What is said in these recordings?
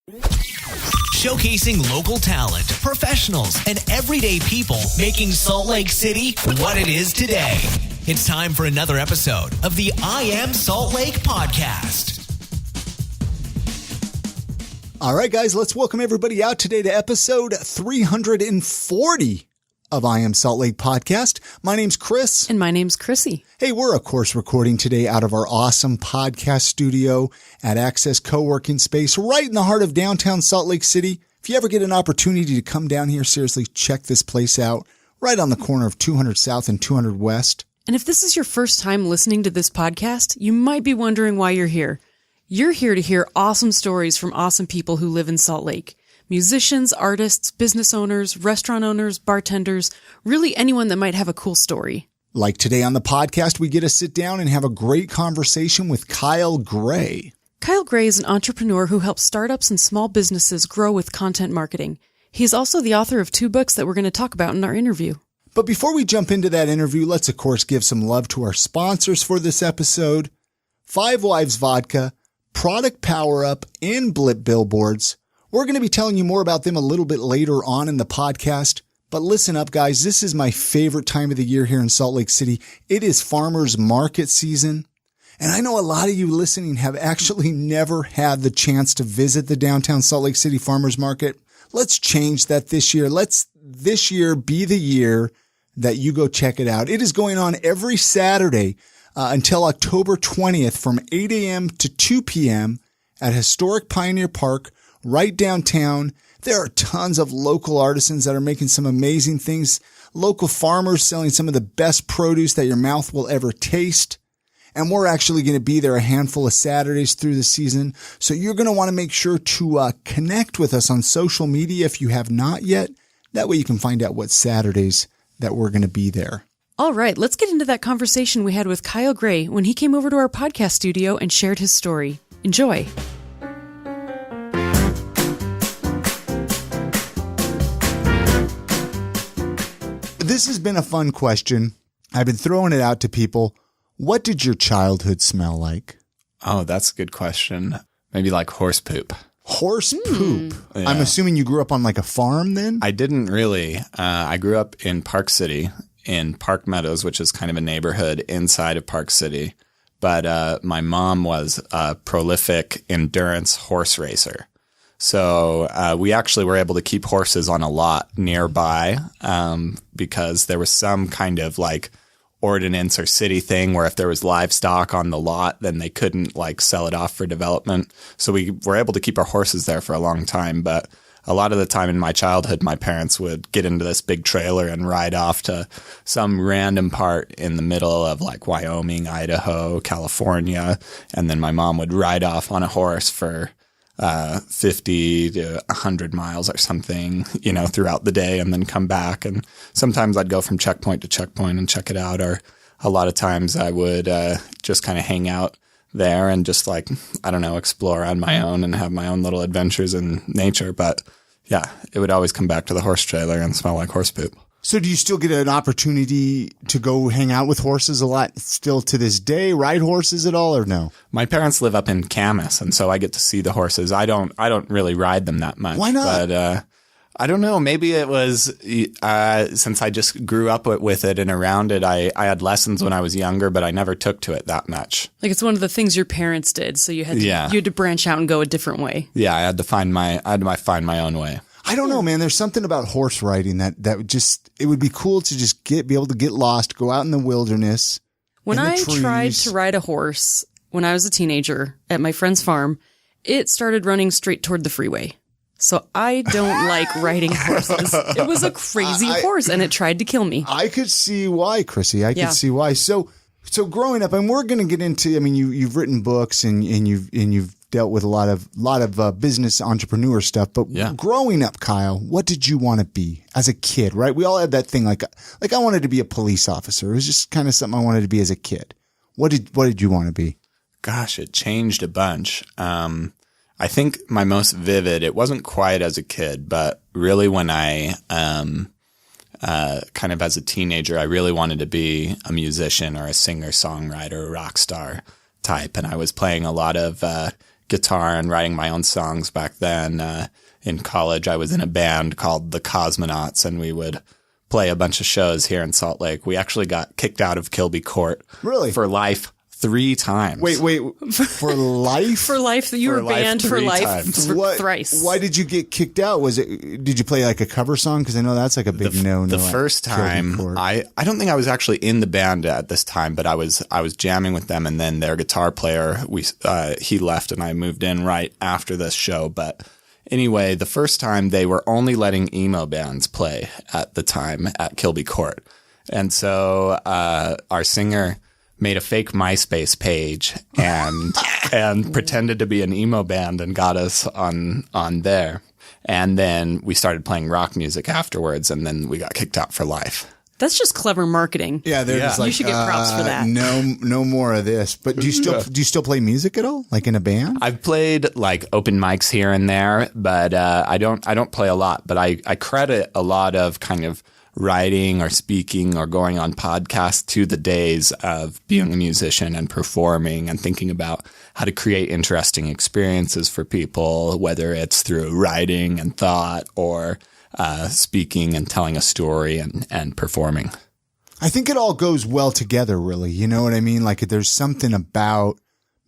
Showcasing local talent, professionals, and everyday people making Salt Lake City what it is today. It's time for another episode of the I Am Salt Lake podcast. All right, guys, let's welcome everybody out today to episode 340 of I Am Salt Lake podcast. My name's Chris. And my name's Chrissy. Hey, we're, of course, recording today out of our awesome podcast studio at Access Co-working Space right in the heart of downtown Salt Lake City. If you ever get an opportunity to come down here, seriously, check this place out right on the corner of 200 South and 200 West. And if this is your first time listening to this podcast, you might be wondering why you're here. You're here to hear awesome stories from awesome people who live in Salt Lake. Musicians, artists, business owners, restaurant owners, bartenders, really anyone that might have a cool story. Like today on the podcast, we get to sit down and have a great conversation with Kyle Gray. Kyle Gray is an entrepreneur who helps startups and small businesses grow with content marketing. He's also the author of 2 books that we're going to talk about in our interview. But before we jump into that interview, let's, of course, give some love to our sponsors for this episode. 5 Wives Vodka, Product Power Up, and Blip Billboards. We're going to be telling you more about them a little bit later on in the podcast. But listen up, guys. This is my favorite time of the year here in Salt Lake City. It is farmers market season. And I know a lot of you listening have actually never had the chance to visit the downtown Salt Lake City farmers market. Let's change that this year. Let's this year be the year that you go check it out. It is going on every Saturday until October 20th from 8 a.m. to 2 p.m. at Historic Pioneer Park right downtown. There are tons of local artisans that are making some amazing things, local farmers selling some of the best produce that your mouth will ever taste. And we're actually going to be there a handful of Saturdays through the season. So you're going to want to make sure to connect with us on social media if you have not yet. That way you can find out what Saturdays that we're going to be there. All right, let's get into that conversation we had with Kyle Gray when he came over to our podcast studio and shared his story. Enjoy. This has been a fun question. I've been throwing it out to people. What did your childhood smell like? Oh, that's a good question. Maybe like horse poop. Horse poop. Yeah. I'm assuming you grew up on like a farm then? I didn't really. I grew up in Park City, in Park Meadows, which is kind of a neighborhood inside of Park City. But my mom was a prolific endurance horse racer. So we actually were able to keep horses on a lot nearby because there was some kind of like ordinance or city thing where if there was livestock on the lot, then they couldn't like sell it off for development. So we were able to keep our horses there for a long time. But a lot of the time in my childhood, my parents would get into this big trailer and ride off to some random part in the middle of like Wyoming, Idaho, California. And then my mom would ride off on a horse for 50 to 100 miles or something, you know, throughout the day and then come back. And sometimes I'd go from checkpoint to checkpoint and check it out. Or a lot of times I would just kind of hang out there and just like, I don't know, explore on my own and have my own little adventures in nature. But yeah, it would always come back to the horse trailer and smell like horse poop. So do you still get an opportunity to go hang out with horses a lot still to this day, ride horses at all or no? My parents live up in Camas, and so I get to see the horses. I don't really ride them that much. Why not? But I don't know. Maybe it was since I just grew up with it and around it. I had lessons when I was younger, but I never took to it that much. Like it's one of the things your parents did, so you had to branch out and go a different way. Yeah, I had to find my own way. I don't know, man. There's something about horse riding that would just, it would be cool to just be able to get lost, go out in the wilderness. When I tried to ride a horse when I was a teenager at my friend's farm, it started running straight toward the freeway. So I don't like riding horses. It was a crazy horse and it tried to kill me. I could see why, Chrissy. I could see why. So growing up, and we're going to get into, I mean, you've written books and you've dealt with a lot of business entrepreneur stuff, but growing up, Kyle, what did you want to be as a kid, right? We all had that thing like I wanted to be a police officer. It was just kind of something I wanted to be as a kid. What did you want to be? Gosh, it changed a bunch. I think my most vivid, it wasn't quite as a kid, but really when I, kind of as a teenager, I really wanted to be a musician or a singer-songwriter, a rock star type. And I was playing a lot of, guitar and writing my own songs back then. In college, I was in a band called the Cosmonauts, and we would play a bunch of shows here in Salt Lake. We actually got kicked out of Kilby Court. Really? For life 3 times. Wait, for life? For life, you were banned for life thrice. Why did you get kicked out? Did you play like a cover song? Because I know that's like a big no-no. The first time, I don't think I was actually in the band at this time, but I was jamming with them, and then their guitar player, he left, and I moved in right after this show. But anyway, the first time they were only letting emo bands play at the time at Kilby Court, and so our singer made a fake MySpace page and pretended to be an emo band and got us on there. And then we started playing rock music afterwards, and then we got kicked out for life. That's just clever marketing. Yeah, they're just like, you should get props for that. No more of this. But do you still play music at all? Like in a band? I've played like open mics here and there, but I don't play a lot. But I credit a lot of kind of writing or speaking or going on podcasts to the days of being a musician and performing and thinking about how to create interesting experiences for people, whether it's through writing and thought or speaking and telling a story and performing. I think it all goes well together, really. You know what I mean? Like there's something about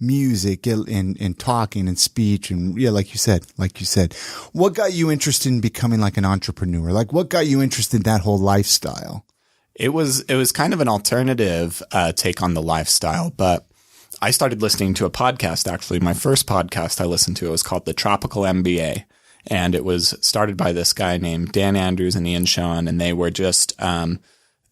music and talking and speech and like you said, what got you interested in becoming like an entrepreneur? Like what got you interested in that whole lifestyle? It was kind of an alternative take on the lifestyle, but I started listening to a podcast. Actually, my first podcast I listened to, it was called The Tropical MBA, and it was started by this guy named Dan Andrews and Ian Sean, and they were just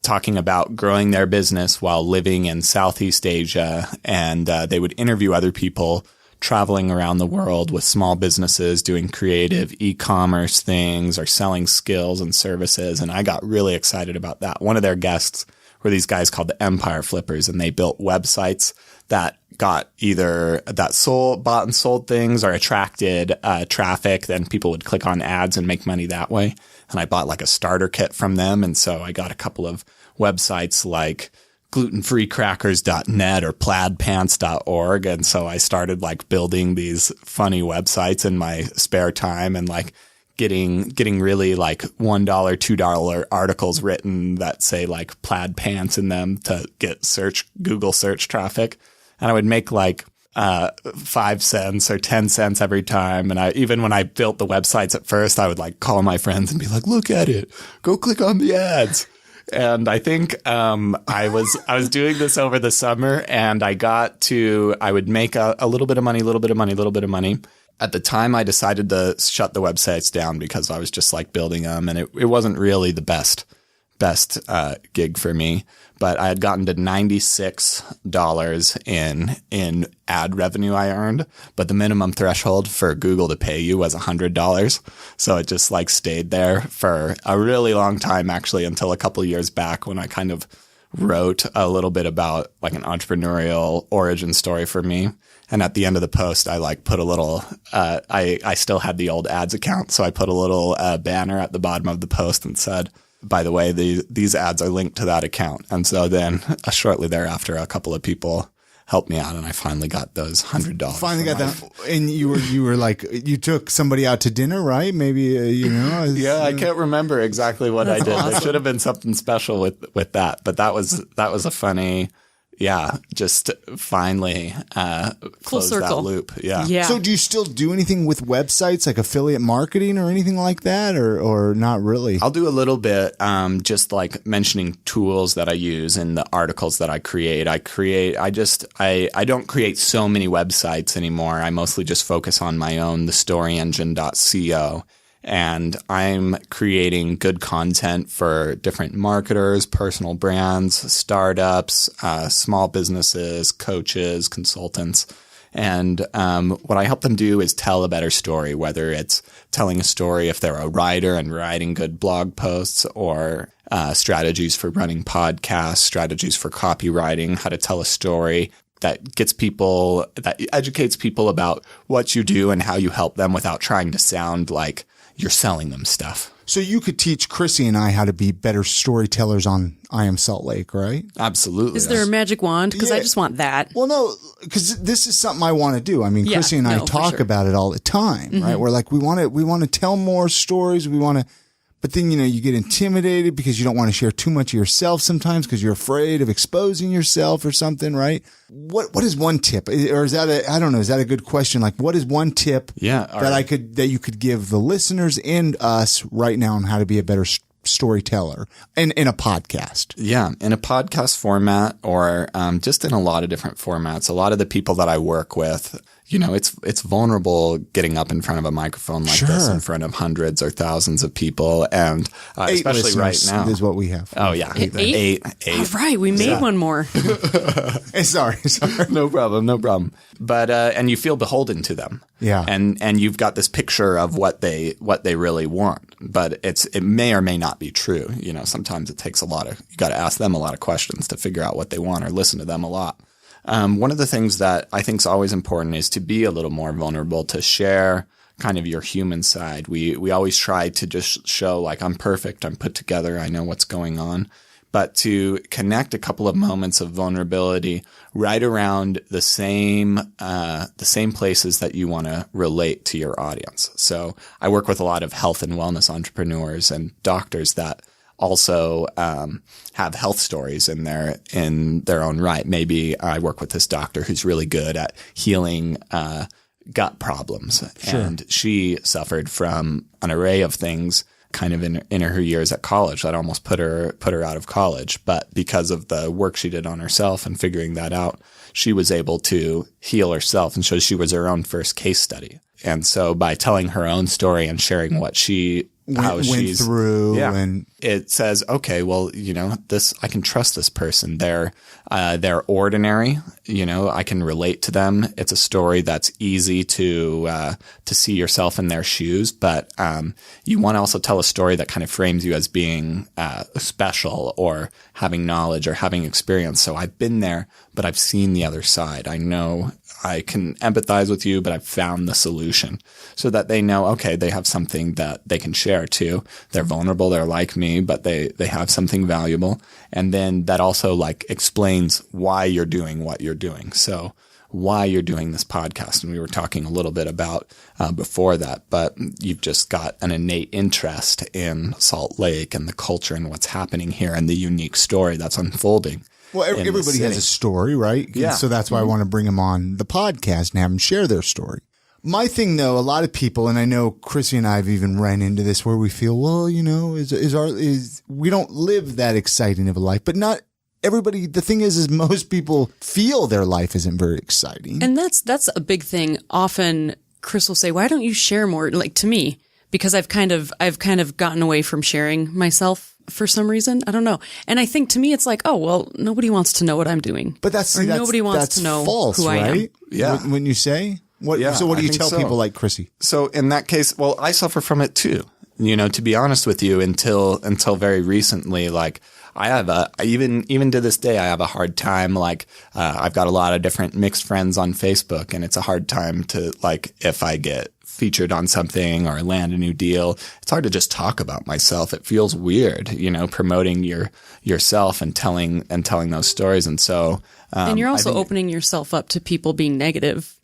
talking about growing their business while living in Southeast Asia. And they would interview other people traveling around the world with small businesses, doing creative e-commerce things or selling skills and services. And I got really excited about that. One of their guests were these guys called the Empire Flippers, and they built websites that got either bought and sold things or attracted traffic. Then people would click on ads and make money that way. And I bought like a starter kit from them. And so I got a couple of websites like glutenfreecrackers.net or plaidpants.org. And so I started like building these funny websites in my spare time and like getting really like $1, $2 articles written that say like plaid pants in them to get Google search traffic. And I would make like 5 cents or 10 cents every time. And even when I built the websites at first, I would like call my friends and be like, look at it, go click on the ads. And I think I was doing this over the summer, and I would make a little bit of money. At the time, I decided to shut the websites down because I was just like building them, and it wasn't really the best gig for me. But I had gotten to $96 in ad revenue I earned, but the minimum threshold for Google to pay you was $100. So it just like stayed there for a really long time, actually, until a couple of years back when I kind of wrote a little bit about like an entrepreneurial origin story for me. And at the end of the post, I like put a little, I still had the old ads account. So I put a little banner at the bottom of the post and said, by the way, these ads are linked to that account. And so then shortly thereafter, a couple of people helped me out, and I finally got those $100. Finally got that. And you were like, you took somebody out to dinner, right? Maybe, Yeah, I can't remember exactly what I did. Awesome. There should have been something special with that. But that was a funny, just finally close that loop. Yeah. So do you still do anything with websites, like affiliate marketing or anything like that, or not really? I'll do a little bit, just like mentioning tools that I use in the articles that I create. I don't create so many websites anymore. I mostly just focus on my own, thestoryengine.co. And I'm creating good content for different marketers, personal brands, startups, small businesses, coaches, consultants. And what I help them do is tell a better story, whether it's telling a story if they're a writer and writing good blog posts, or strategies for running podcasts, strategies for copywriting, how to tell a story that educates people about what you do and how you help them without trying to sound like you're selling them stuff. So you could teach Chrissy and I how to be better storytellers on I Am Salt Lake, right? Absolutely. Is there a magic wand? Because I just want that. Well, no, because this is something I want to do. I mean, Chrissy and I talk about it all the time, right? We're like, we want to tell more stories. But then, you get intimidated because you don't want to share too much of yourself sometimes because you're afraid of exposing yourself or something, right? What is one tip? Or is that is that a good question? Like, what is one tip that you could give the listeners and us right now on how to be a better storyteller in a podcast? Yeah, in a podcast format or just in a lot of different formats. A lot of the people that I work with, it's vulnerable getting up in front of a microphone like this in front of hundreds or thousands of people. And especially right now is what we have. Oh, yeah. Eight. All right. We made one more. Sorry. No problem. But, and you feel beholden to them. Yeah. And you've got this picture of what they really want, but it may or may not be true. Sometimes it takes you got to ask them a lot of questions to figure out what they want or listen to them a lot. One of the things that I think is always important is to be a little more vulnerable, to share kind of your human side. We always try to just show like, I'm perfect, I'm put together, I know what's going on. But to connect a couple of moments of vulnerability right around the same places that you want to relate to your audience. So I work with a lot of health and wellness entrepreneurs and doctors that also have health stories in their own right. Maybe I work with this doctor who's really good at healing gut problems, and she suffered from an array of things kind of in her years at college that almost put her out of college. But because of the work she did on herself and figuring that out, she was able to heal herself, and so she was her own first case study. And so by telling her own story and sharing what she went through, and it says, okay, well, I can trust this person. They're ordinary. I can relate to them. It's a story that's easy to see yourself in their shoes. But you want to also tell a story that kind of frames you as being special or having knowledge or having experience. So I've been there, but I've seen the other side. I know I can empathize with you, but I've found the solution, so that they know, okay, they have something that they can share too. They're vulnerable. They're like me, but they have something valuable. And then that also like explains why you're doing what you're doing. So why you're doing this podcast. And we were talking a little bit about before that, but you've just got an innate interest in Salt Lake and the culture and what's happening here and the unique story that's unfolding. Well, everybody has a story, right? Yeah. So that's why I want to bring them on the podcast and have them share their story. My thing, though, a lot of people, and I know Chrissy and I have even ran into this, where we feel, well, we don't live that exciting of a life, but not everybody. The thing is most people feel their life isn't very exciting, and that's a big thing. Often, Chris will say, "Why don't you share more?" Like to me, because I've kind of gotten away from sharing myself for some reason. I don't know. And I think to me, it's like, oh, well, nobody wants to know what I'm doing. But nobody wants to know false, who I am. Yeah. When you say, what? Yeah, so what do you tell people like Chrissy? So in that case, well, I suffer from it too. To be honest with you, until very recently, like I have even to this day, I have a hard time. Like, I've got a lot of different mixed friends on Facebook, and it's a hard time to, like, if I get featured on something or land a new deal, it's hard to just talk about myself. It feels weird, promoting yourself and telling those stories. And so, and you're also opening yourself up to people being negative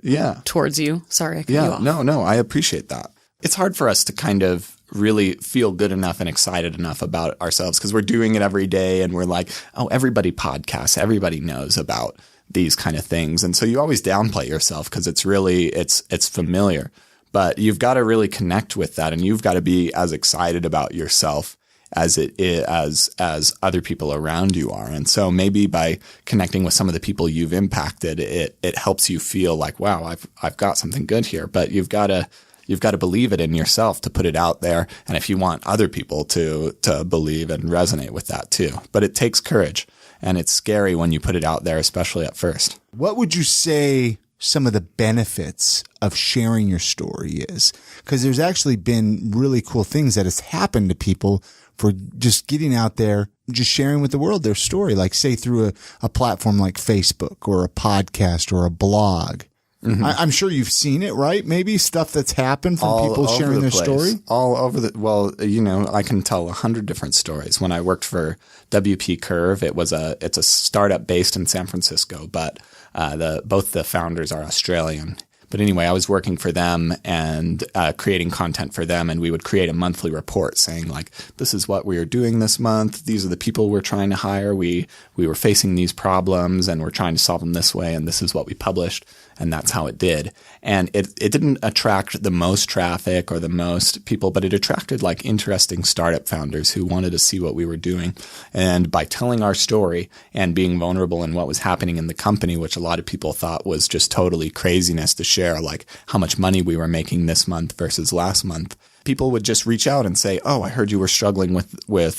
towards you. Sorry, I cut you off. No, I appreciate that. It's hard for us to kind of really feel good enough and excited enough about ourselves because we're doing it every day and we're like, oh, everybody podcasts, everybody knows about these kind of things. And so you always downplay yourself because it's familiar. But you've got to really connect with that, and you've got to be as excited about yourself as it is as other people around you are. And so maybe by connecting with some of the people you've impacted, it helps you feel like, wow, I've got something good here. But you've got to believe it in yourself to put it out there, and if you want other people to believe and resonate with that too. But it takes courage, and it's scary when you put it out there, especially at first. What would you say some of the benefits of sharing your story is? Because there's actually been really cool things that has happened to people for just getting out there, just sharing with the world their story, like say through a platform like Facebook or a podcast or a blog. I'm sure you've seen it, right? Maybe stuff that's happened from people sharing their story. All over well, I can tell 100 different stories. When I worked for WP Curve, it's a startup based in San Francisco, but both the founders are Australian. But anyway, I was working for them and creating content for them, and we would create a monthly report saying, like, this is what we are doing this month. These are the people we're trying to hire. We were facing these problems, and we're trying to solve them this way, and this is what we published. And that's how it did. And it didn't attract the most traffic or the most people, but it attracted like interesting startup founders who wanted to see what we were doing. And by telling our story and being vulnerable in what was happening in the company, which a lot of people thought was just totally craziness to share, like how much money we were making this month versus last month, people would just reach out and say, oh, I heard you were struggling with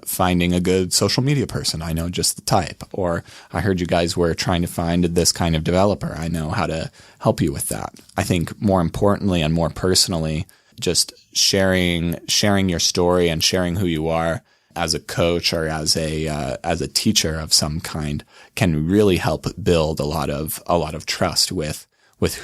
finding a good social media person. I know just the type. Or I heard you guys were trying to find this kind of developer. I know how to help you with that. I think more importantly and more personally, just sharing your story and sharing who you are as a coach or as a teacher of some kind can really help build a lot of trust with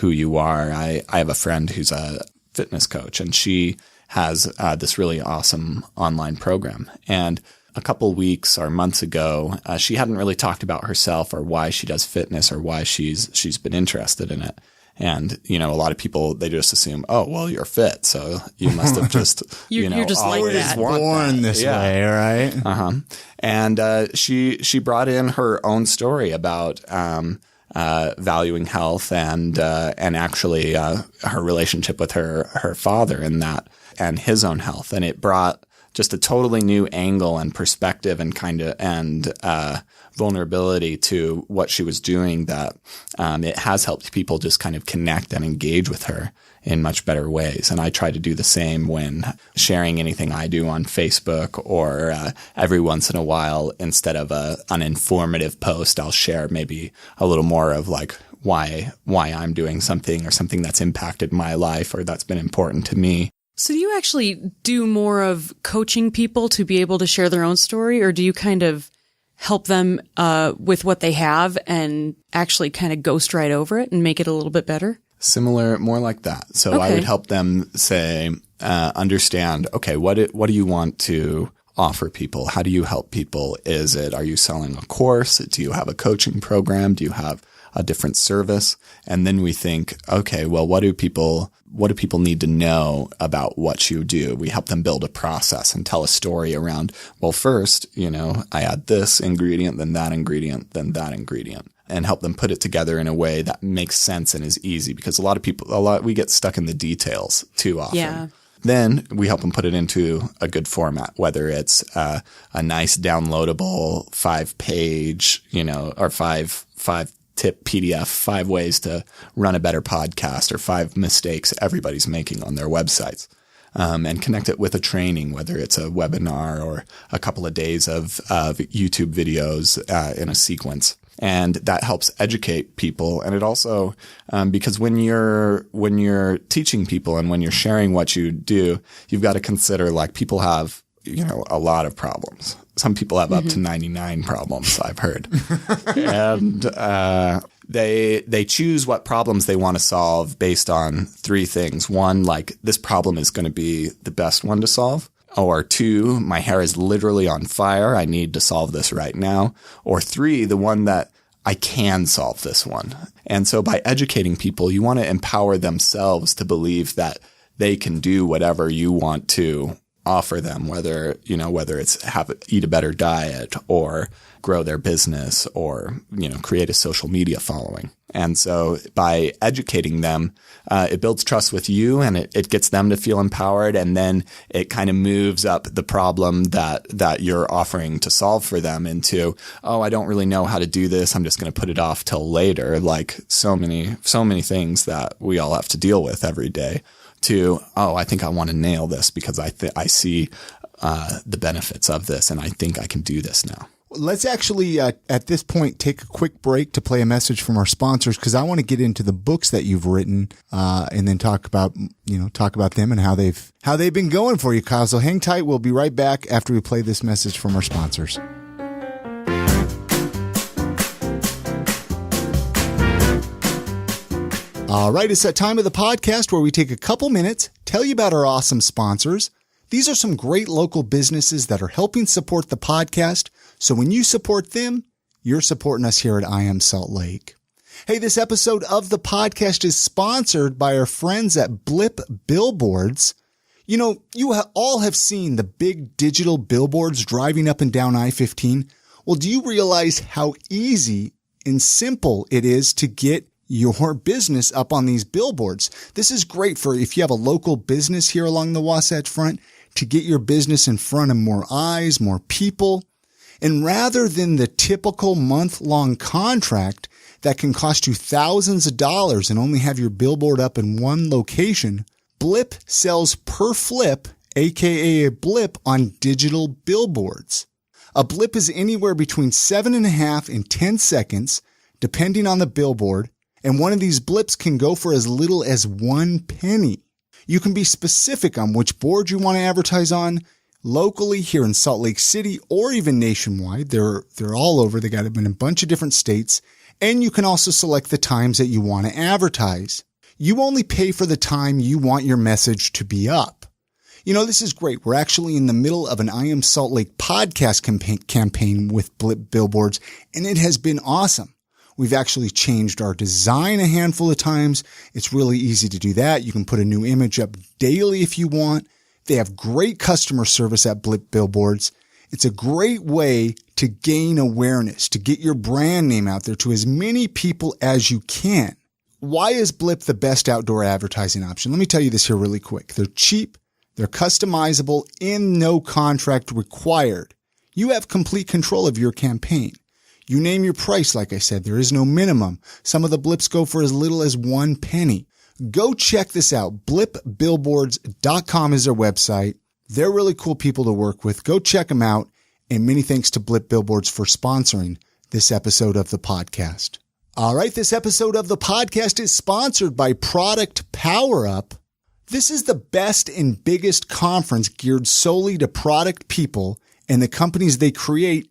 who you are. I have a friend who's a fitness coach, and she has this really awesome online program. And a couple weeks or months ago, she hadn't really talked about herself or why she does fitness or why she's been interested in it. And, a lot of people, they just assume, oh, well, you're fit, so you must have just, you're just like that. Born this way, right? Uh-huh. And she brought in her own story about valuing health and actually her relationship with her father in that, and his own health. And it brought just a totally new angle and perspective and vulnerability to what she was doing that it has helped people just kind of connect and engage with her in much better ways. And I try to do the same when sharing anything I do on Facebook, or every once in a while, instead of an informative post, I'll share maybe a little more of like why I'm doing something or something that's impacted my life or that's been important to me. So do you actually do more of coaching people to be able to share their own story, or do you kind of help them with what they have and actually kind of ghost right over it and make it a little bit better? Similar, more like that. So okay. I would help them say, understand, okay, what do you want to offer people? How do you help people? Are you selling a course? Do you have a coaching program? Do you have a different service? And then we think, okay, well, what do people need to know about what you do? We help them build a process and tell a story around, well, first, I add this ingredient, then that ingredient, then that ingredient, and help them put it together in a way that makes sense and is easy, because we get stuck in the details too often. Yeah. Then we help them put it into a good format, whether it's a nice downloadable 5-page, or five tip PDF, 5 ways to run a better podcast, or 5 mistakes everybody's making on their websites. And connect it with a training, whether it's a webinar or a couple of days of YouTube videos in a sequence. And that helps educate people. And it also, because when you're teaching people and when you're sharing what you do, you've got to consider, like, people have, a lot of problems. Some people have up to 99 problems, I've heard. And they choose what problems they want to solve based on 3 things. 1, like, this problem is going to be the best one to solve. Or 2, my hair is literally on fire. I need to solve this right now. Or 3, the one that I can solve this one. And so by educating people, you want to empower themselves to believe that they can do whatever you want to offer them, whether it's eat a better diet or grow their business or, create a social media following. And so by educating them, it builds trust with you, and it gets them to feel empowered. And then it kind of moves up the problem that you're offering to solve for them into, oh, I don't really know how to do this. I'm just going to put it off till later. Like so many things that we all have to deal with every day, to, oh, I think I want to nail this because I see the benefits of this, and I think I can do this now. Let's actually, at this point, take a quick break to play a message from our sponsors, because I want to get into the books that you've written, and then talk about them and how they've been going for you, Kyle. So hang tight. We'll be right back after we play this message from our sponsors. All right, it's that time of the podcast where we take a couple minutes, tell you about our awesome sponsors. These are some great local businesses that are helping support the podcast. So when you support them, you're supporting us here at I Am Salt Lake. Hey, this episode of the podcast is sponsored by our friends at Blip Billboards. You know, you all have seen the big digital billboards driving up and down I-15. Well, do you realize how easy and simple it is to get your business up on these billboards? This is great for if you have a local business here along the Wasatch Front to get your business in front of more eyes, more people. And rather than the typical month-long contract that can cost you thousands of dollars and only have your billboard up in one location, Blip sells per flip, aka a blip, on digital billboards. A blip is anywhere between 7.5 and 10 seconds, depending on the billboard, and one of these blips can go for as little as 1 penny. You can be specific on which board you want to advertise on, locally here in Salt Lake City or even nationwide. They're all over. They got them in a bunch of different states. And you can also select the times that you want to advertise. You only pay for the time you want your message to be up. You know, this is great. We're actually in the middle of an I Am Salt Lake podcast campaign with Blip Billboards, and it has been awesome. We've actually changed our design a handful of times. It's really easy to do that. You can put a new image up daily if you want. They have great customer service at Blip Billboards. It's a great way to gain awareness, to get your brand name out there to as many people as you can. Why is Blip the best outdoor advertising option? Let me tell you this here really quick. They're cheap, they're customizable, and no contract required. You have complete control of your campaign. You name your price, like I said. There is no minimum. Some of the blips go for as little as 1 penny. Go check this out. BlipBillboards.com is their website. They're really cool people to work with. Go check them out. And many thanks to Blip Billboards for sponsoring this episode of the podcast. All right, this episode of the podcast is sponsored by Product Power Up. This is the best and biggest conference geared solely to product people and the companies they create.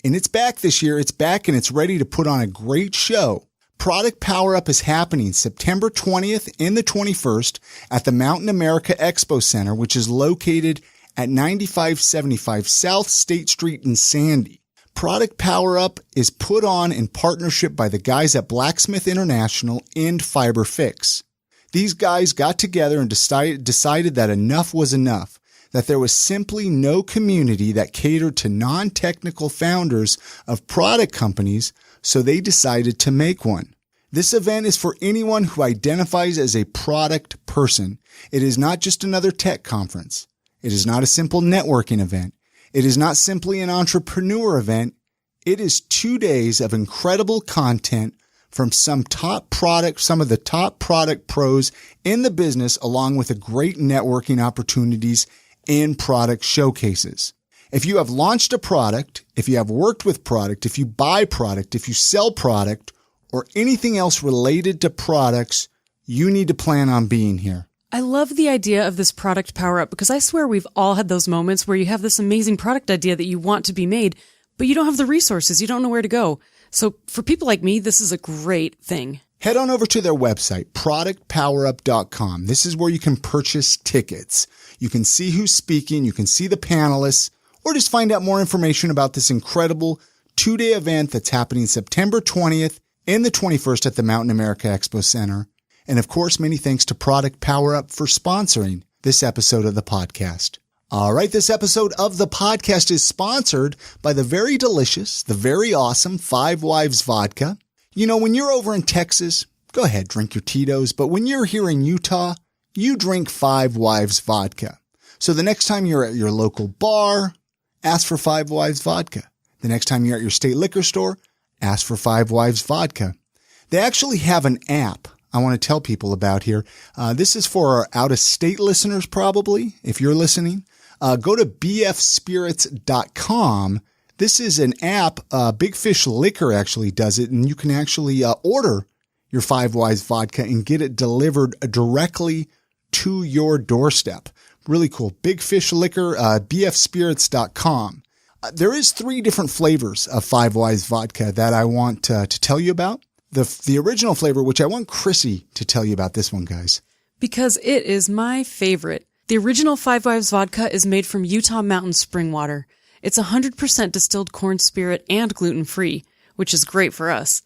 And it's back this year. It's back and it's ready to put on a great show. Product Power Up is happening September 20th and the 21st at the Mountain America Expo Center, which is located at 9575 South State Street in Sandy. Product Power Up is put on in partnership by the guys at Blacksmith International and Fiber Fix. These guys got together and decided that enough was enough, that there was simply no community that catered to non-technical founders of product companies, so they decided to make one. This event is for anyone who identifies as a product person. It is not just another tech conference. It is not a simple networking event. It is not simply an entrepreneur event. It is 2 days of incredible content from some of the top product pros in the business, along with a great networking opportunities and product showcases. If you have launched a product, if you have worked with product, if you buy product, if you sell product, or anything else related to products, you need to plan on being here. I love the idea of this product power up because I swear we've all had those moments where you have this amazing product idea that you want to be made, but you don't have the resources. You don't know where to go. So for people like me, this is a great thing. Head on over to their website, productpowerup.com. This is where you can purchase tickets. You can see who's speaking. You can see the panelists, or just find out more information about this incredible 2-day event that's happening September 20th and the 21st at the Mountain America Expo Center. And of course, many thanks to Product Power Up for sponsoring this episode of the podcast. All right, this episode of the podcast is sponsored by the very delicious, the very awesome Five Wives Vodka. You know, when you're over in Texas, go ahead, drink your Tito's. But when you're here in Utah, you drink Five Wives Vodka. So the next time you're at your local bar, ask for Five Wives Vodka. The next time you're at your state liquor store, ask for Five Wives Vodka. They actually have an app I want to tell people about here. This is for our out-of-state listeners, probably, if you're listening. Go to bfspirits.com. This is an app. Big Fish Liquor actually does it, and you can actually order your Five Wives Vodka and get it delivered directly to your doorstep. Really cool. Big Fish Liquor, bfspirits.com. There is 3 different flavors of Five Wives Vodka that I want to tell you about. the original flavor, which I want Chrissy to tell you about this one, guys. Because it is my favorite. The original Five Wives vodka is made from Utah mountain spring water. It's 100% distilled corn spirit and gluten-free, which is great for us.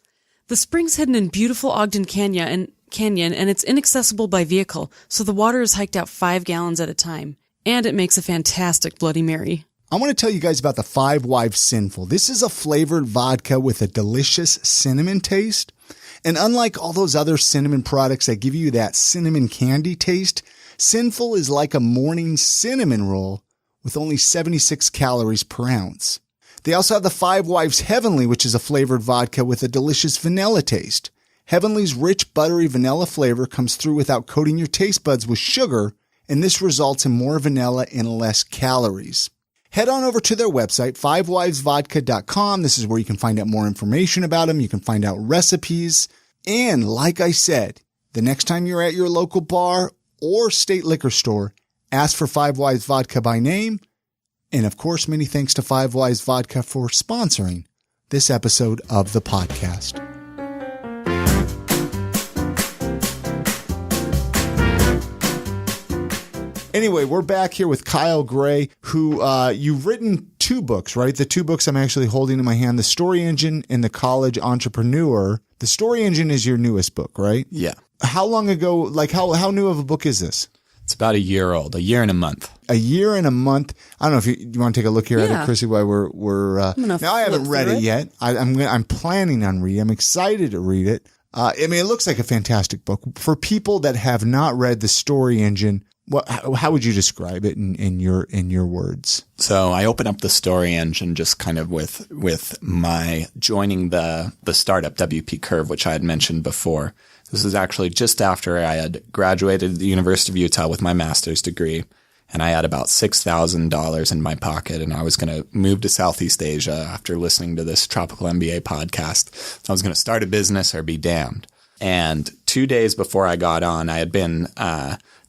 The spring's hidden in beautiful Ogden Canyon, and it's inaccessible by vehicle, so the water is hiked out 5 gallons at a time. And it makes a fantastic Bloody Mary. I want to tell you guys about the Five Wives Sinful. This is a flavored vodka with a delicious cinnamon taste. And unlike all those other cinnamon products that give you that cinnamon candy taste, Sinful is like a morning cinnamon roll with only 76 calories per ounce. They also have the Five Wives Heavenly, which is a flavored vodka with a delicious vanilla taste. Heavenly's rich, buttery vanilla flavor comes through without coating your taste buds with sugar, and this results in more vanilla and less calories. Head on over to their website, fivewivesvodka.com. This is where you can find out more information about them. You can find out recipes. And like I said, the next time you're at your local bar or state liquor store, ask for Five Wives Vodka by name. And of course, many thanks to Five Wives Vodka for sponsoring this episode of the podcast. Anyway, we're back here with Kyle Gray, who you've written 2 books, right? The 2 books I'm actually holding in my hand, The Story Engine and The College Entrepreneur. The Story Engine is your newest book, right? Yeah. How long ago, like how new of a book is this? It's about a year old, a year and a month. A year and a month. I don't know if you want to take a look here at it, Chrissy, while we're now I haven't read it yet. I'm planning on reading. I'm excited to read it. I mean, it looks like a fantastic book. For people that have not read The Story Engine, how would you describe it in your words? So I open up The Story Engine just kind of with my joining the startup WP Curve, which I had mentioned before. This is actually just after I had graduated the University of Utah with my master's degree, and I had about $6,000 in my pocket, and I was going to move to Southeast Asia after listening to this Tropical MBA podcast. So I was going to start a business or be damned. And 2 days before I got on, I had been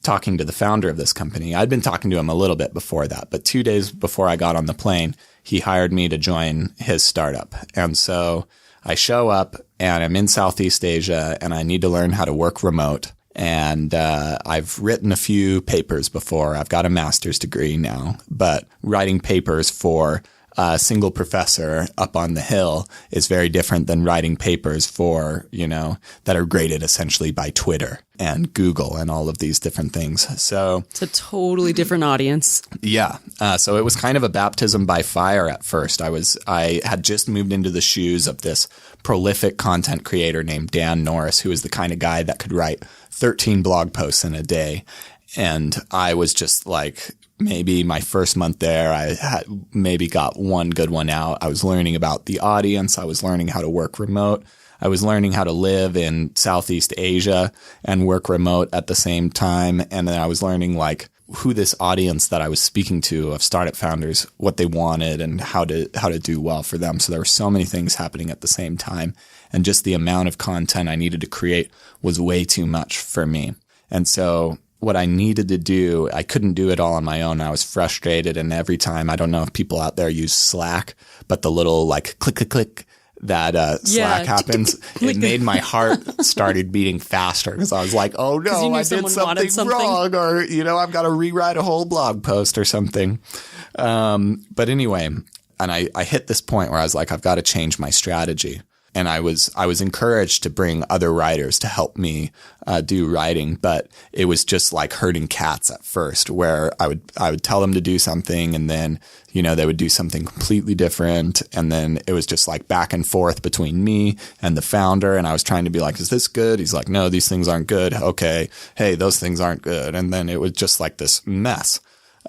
talking to the founder of this company. I'd been talking to him a little bit before that, but 2 days before I got on the plane, he hired me to join his startup. And so I show up and I'm in Southeast Asia and I need to learn how to work remote. And I've written a few papers before. I've got a master's degree now, but writing papers for a single professor up on the hill is very different than writing papers for, that are graded essentially by Twitter and Google and all of these different things. So it's a totally different audience. Yeah. So it was kind of a baptism by fire at first. I had just moved into the shoes of this prolific content creator named Dan Norris, who is the kind of guy that could write 13 blog posts in a day. And I was just like, maybe my first month there, I had maybe got one good one out. I was learning about the audience. I was learning how to work remote. I was learning how to live in Southeast Asia and work remote at the same time. And then I was learning like who this audience that I was speaking to of startup founders, what they wanted and how to do well for them. So there were so many things happening at the same time. And just the amount of content I needed to create was way too much for me. And so what I needed to do, I couldn't do it all on my own. I was frustrated. And every time, I don't know if people out there use Slack, but the little like click, click, click that Slack happens, it made my heart started beating faster because I was like, oh no, I did something wrong, or, I've got to rewrite a whole blog post or something. But anyway, and I hit this point where I was like, I've got to change my strategy. And I was encouraged to bring other writers to help me do writing, but it was just like herding cats at first, where I would tell them to do something, and then they would do something completely different, and then it was just like back and forth between me and the founder. And I was trying to be like, "Is this good?" He's like, "No, these things aren't good." Okay, hey, those things aren't good, and then it was just like this mess.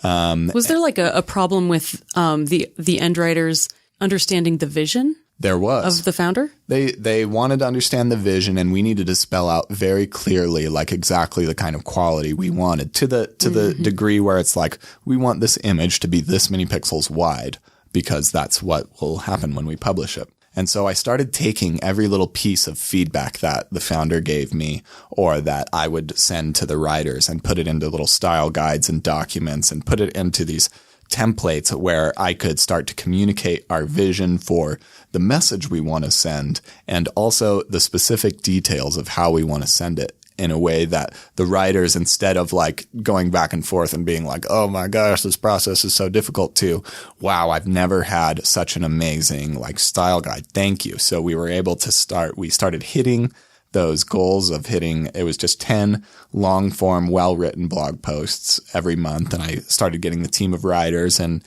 Was there like a problem with the end writers understanding the vision? There was. Of the founder? They wanted to understand the vision, and we needed to spell out very clearly like exactly the kind of quality we wanted to the degree where it's like, we want this image to be this many pixels wide because that's what will happen when we publish it. And so I started taking every little piece of feedback that the founder gave me or that I would send to the writers and put it into little style guides and documents and put it into these templates where I could start to communicate our vision for the message we want to send and also the specific details of how we want to send it in a way that the writers, instead of like going back and forth and being like, oh my gosh, this process is so difficult to, wow, I've never had such an amazing like style guide. Thank you. So we were able to we started hitting those goals of hitting, it was just 10 long form, well-written blog posts every month. And I started getting the team of writers and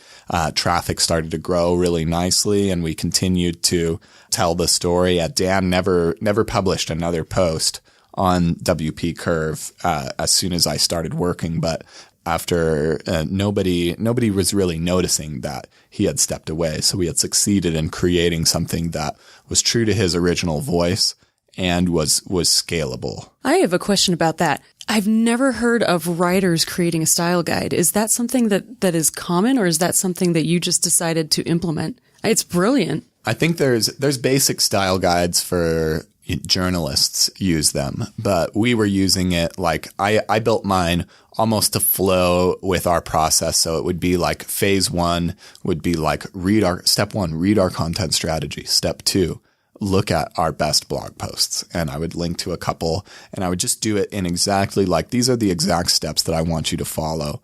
traffic started to grow really nicely. And we continued to tell the story. Dan never published another post on WP Curve as soon as I started working. But after nobody was really noticing that he had stepped away. So we had succeeded in creating something that was true to his original voice and was scalable. I have a question about that. I've never heard of writers creating a style guide. Is that something that is common, or is that something that you just decided to implement? It's brilliant. I think there's basic style guides for journalists use them, but we were using it like I built mine almost to flow with our process. So it would be like phase 1 would be like step 1, read our content strategy. Step 2, look at our best blog posts. And I would link to a couple and I would just do it in exactly like, these are the exact steps that I want you to follow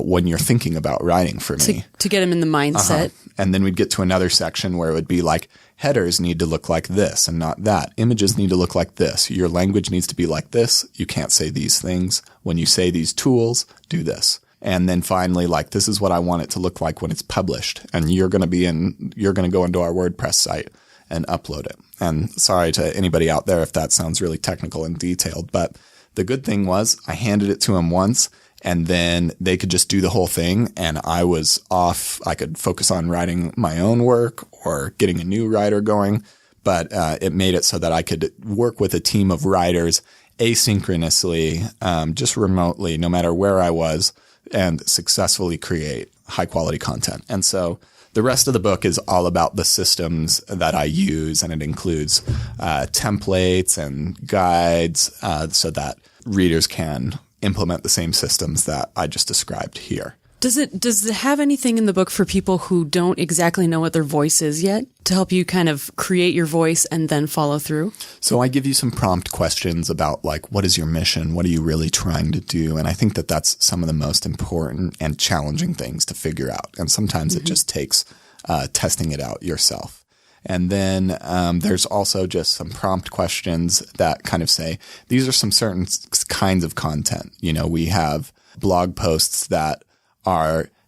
when you're thinking about writing for me. To get them in the mindset. And then we'd get to another section where it would be like, headers need to look like this and not that. Images need to look like this. Your language needs to be like this. You can't say these things. When you say these tools, do this. And then finally, like, this is what I want it to look like when it's published. And you're going to go into our WordPress site and upload it. And sorry to anybody out there if that sounds really technical and detailed, but the good thing was I handed it to them once and then they could just do the whole thing and I was off. I could focus on writing my own work or getting a new writer going, but it made it so that I could work with a team of writers asynchronously, just remotely, no matter where I was, and successfully create high quality content. And so the rest of the book is all about the systems that I use, and it includes templates and guides so that readers can implement the same systems that I just described here. Does it have anything in the book for people who don't exactly know what their voice is yet, to help you kind of create your voice and then follow through? So I give you some prompt questions about like, what is your mission? What are you really trying to do? And I think that that's some of the most important and challenging things to figure out. And sometimes it just takes testing it out yourself. And then there's also just some prompt questions that kind of say, these are some certain kinds of content. You know, we have blog posts that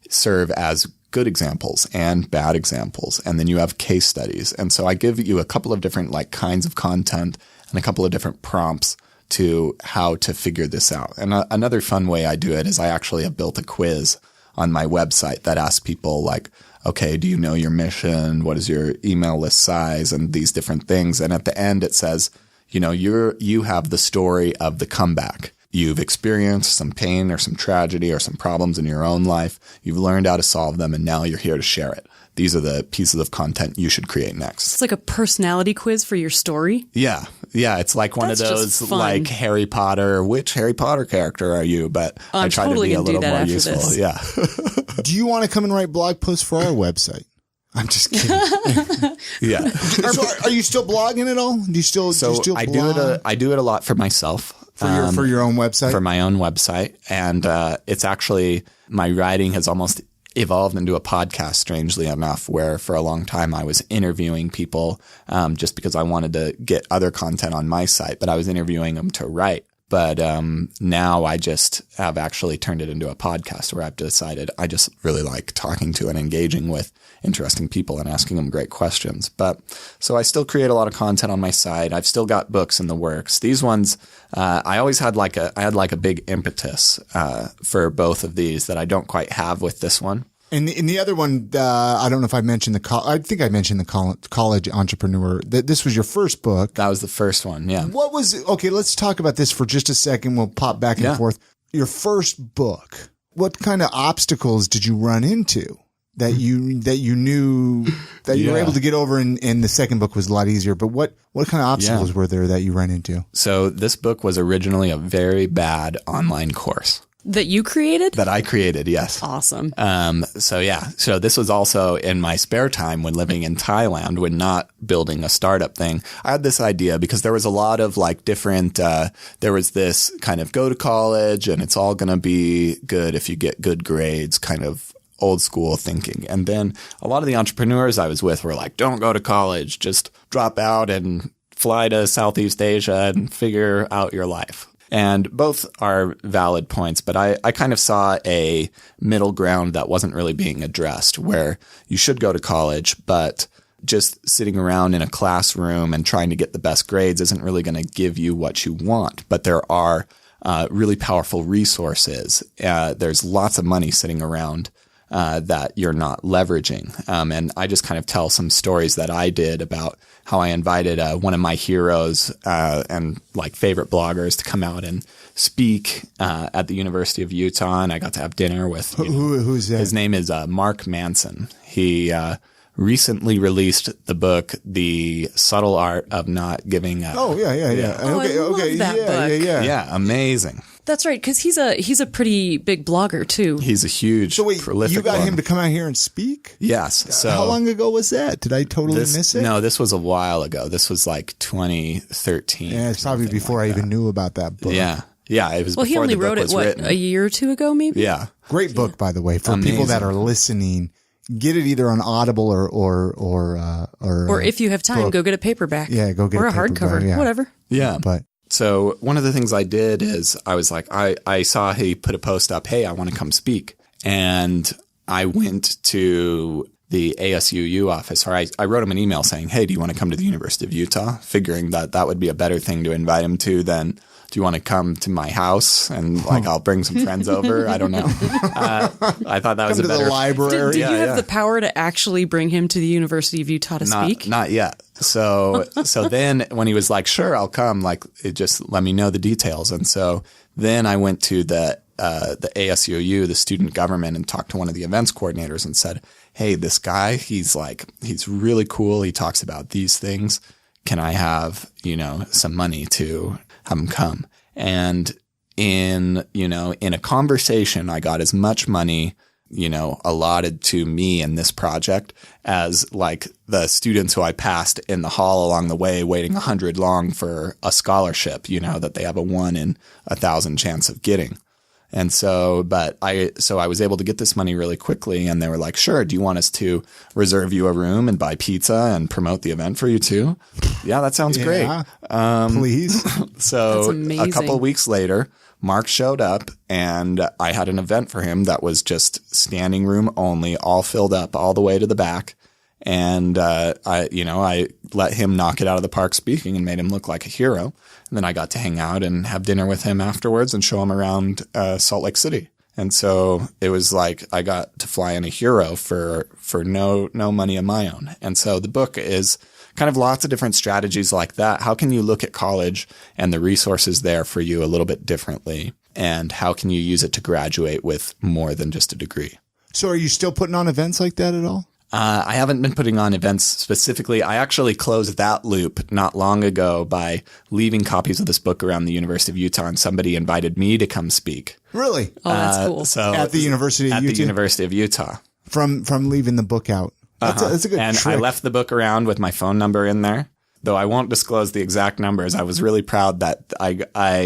serve as good examples and bad examples. And then you have case studies. And so I give you a couple of different like kinds of content and a couple of different prompts to how to figure this out. And another fun way I do it is I actually have built a quiz on my website that asks people like, okay, do you know your mission? What is your email list size? And these different things. And at the end it says, you know, you have the story of the comeback. You've experienced some pain or some tragedy or some problems in your own life. You've learned how to solve them, and now you're here to share it. These are the pieces of content you should create next. It's like a personality quiz for your story? Yeah. Yeah. It's like one of those like Harry Potter, which Harry Potter character are you? But I try to be a little more useful. This. Yeah. Do you want to come and write blog posts for our website? I'm just kidding. Yeah. So are you still blogging at all? Do you still blog? I do it a lot for myself. For your own website? For my own website. And it's actually, my writing has almost evolved into a podcast, strangely enough, where for a long time I was interviewing people just because I wanted to get other content on my site, but I was interviewing them to write. But now I just have actually turned it into a podcast where I've decided I just really like talking to and engaging with interesting people and asking them great questions. But so I still create a lot of content on my site. I've still got books in the works. These ones, I always had like a big impetus for both of these that I don't quite have with this one. And the other one, I don't know if I mentioned I think I mentioned the college entrepreneur. This was your first book. That was the first one. Yeah. Okay, let's talk about this for just a second. We'll pop back and forth. Your first book, what kind of obstacles did you run into that you knew that you were able to get over, and the second book was a lot easier? But what kind of obstacles were there that you ran into? So this book was originally a very bad online course. That you created? That I created, yes. Awesome. So this was also in my spare time when living in Thailand, when not building a startup thing. I had this idea because there was a lot of like different, there was this kind of go to college and it's all going to be good if you get good grades kind of old school thinking. And then a lot of the entrepreneurs I was with were like, don't go to college, just drop out and fly to Southeast Asia and figure out your life. And both are valid points, but I kind of saw a middle ground that wasn't really being addressed, where you should go to college, but just sitting around in a classroom and trying to get the best grades isn't really going to give you what you want. But there are really powerful resources. There's lots of money sitting around that you're not leveraging. And I just kind of tell some stories that I did about how I invited one of my heroes and like favorite bloggers to come out and speak at the University of Utah. And I got to have dinner with who's that? His name is Mark Manson. He recently released the book, The Subtle Art of Not Giving Up. Oh, I love that book. Yeah, amazing. That's right, because he's a pretty big blogger too. He's a huge, prolific you got blogger. him to come out here and speak? Yes. So how long ago was that? Did I totally miss it? No, this was a while ago. This was like 2013. Yeah, it's probably before I even knew about that book. Yeah. Yeah, it was well, before he only the book wrote it, was what, written. a year or two ago, maybe? Yeah. Great book, by the way, for people that are listening. Get it either on Audible or if you have time, go get a paperback. Yeah, go get or a a hardcover, paperback, yeah. whatever. Yeah. But so one of the things I did is I was like, I saw he put a post up, hey, I want to come speak. And I went to the ASUU office, or I wrote him an email saying, hey, do you want to come to the University of Utah? Figuring that would be a better thing to invite him to than, do you want to come to my house and like I'll bring some friends over? I don't know. I thought that was a better the library. Did you have the power to actually bring him to the University of Utah to speak? Not yet. So then when he was like, sure, I'll come, like it just let me know the details. And so then I went to the ASUU, the student government, and talked to one of the events coordinators and said, hey, this guy, he's really cool. He talks about these things. Can I have, some money to have him come? And in a conversation, I got as much money, allotted to me in this project as like the students who I passed in the hall along the way waiting 100 long for a scholarship, that they have a 1 in 1,000 chance of getting. And so I was able to get this money really quickly, and they were like, sure, do you want us to reserve you a room and buy pizza and promote the event for you too? Yeah, that sounds great. Please. So a couple of weeks later, Mark showed up and I had an event for him that was just standing room only, all filled up all the way to the back. And, I let him knock it out of the park speaking and made him look like a hero. And then I got to hang out and have dinner with him afterwards and show him around Salt Lake City. And so it was like I got to fly in a hero for no money of my own. And so the book is kind of lots of different strategies like that. How can you look at college and the resources there for you a little bit differently? And how can you use it to graduate with more than just a degree? So are you still putting on events like that at all? I haven't been putting on events specifically. I actually closed that loop not long ago by leaving copies of this book around the University of Utah, and somebody invited me to come speak. Really? Oh, that's cool. So at the University of Utah? At the University of Utah. From leaving the book out. That's a good And trick. I left the book around with my phone number in there. Though I won't disclose the exact numbers. I was really proud that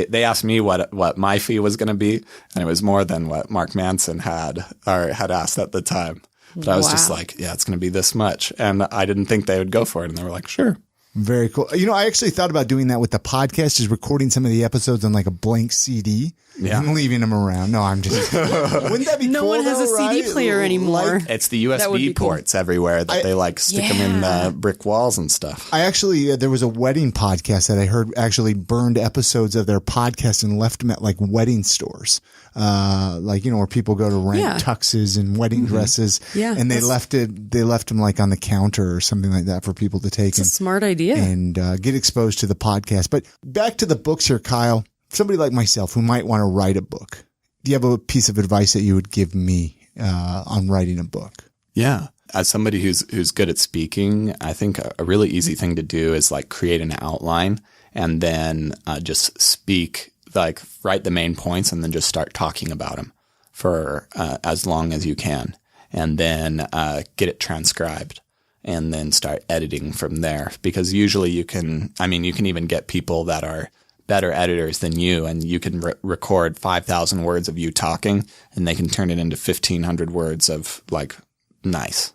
they asked me what my fee was going to be, and it was more than what Mark Manson had asked at the time. But I was just like, yeah, it's going to be this much. And I didn't think they would go for it. And they were like, sure. Very cool. I actually thought about doing that with the podcast, is recording some of the episodes on like a blank CD and leaving them around. No, I'm just, wouldn't that be cool? No one has a CD player anymore. It's the USB ports everywhere that they like stick them in the brick walls and stuff. I actually, there was a wedding podcast that I heard actually burned episodes of their podcast and left them at like wedding stores. Where people go to rent tuxes and wedding dresses. Yeah. And they left them like on the counter or something like that for people to take. It's a smart idea. And get exposed to the podcast. But back to the books here, Kyle. Somebody like myself who might want to write a book. Do you have a piece of advice that you would give me on writing a book? Yeah. As somebody who's good at speaking, I think a really easy thing to do is like create an outline and then just speak like write the main points and then just start talking about them for as long as you can, and then get it transcribed and then start editing from there. Because usually you can even get people that are better editors than you, and you can record 5,000 words of you talking, and they can turn it into 1,500 words of like nice,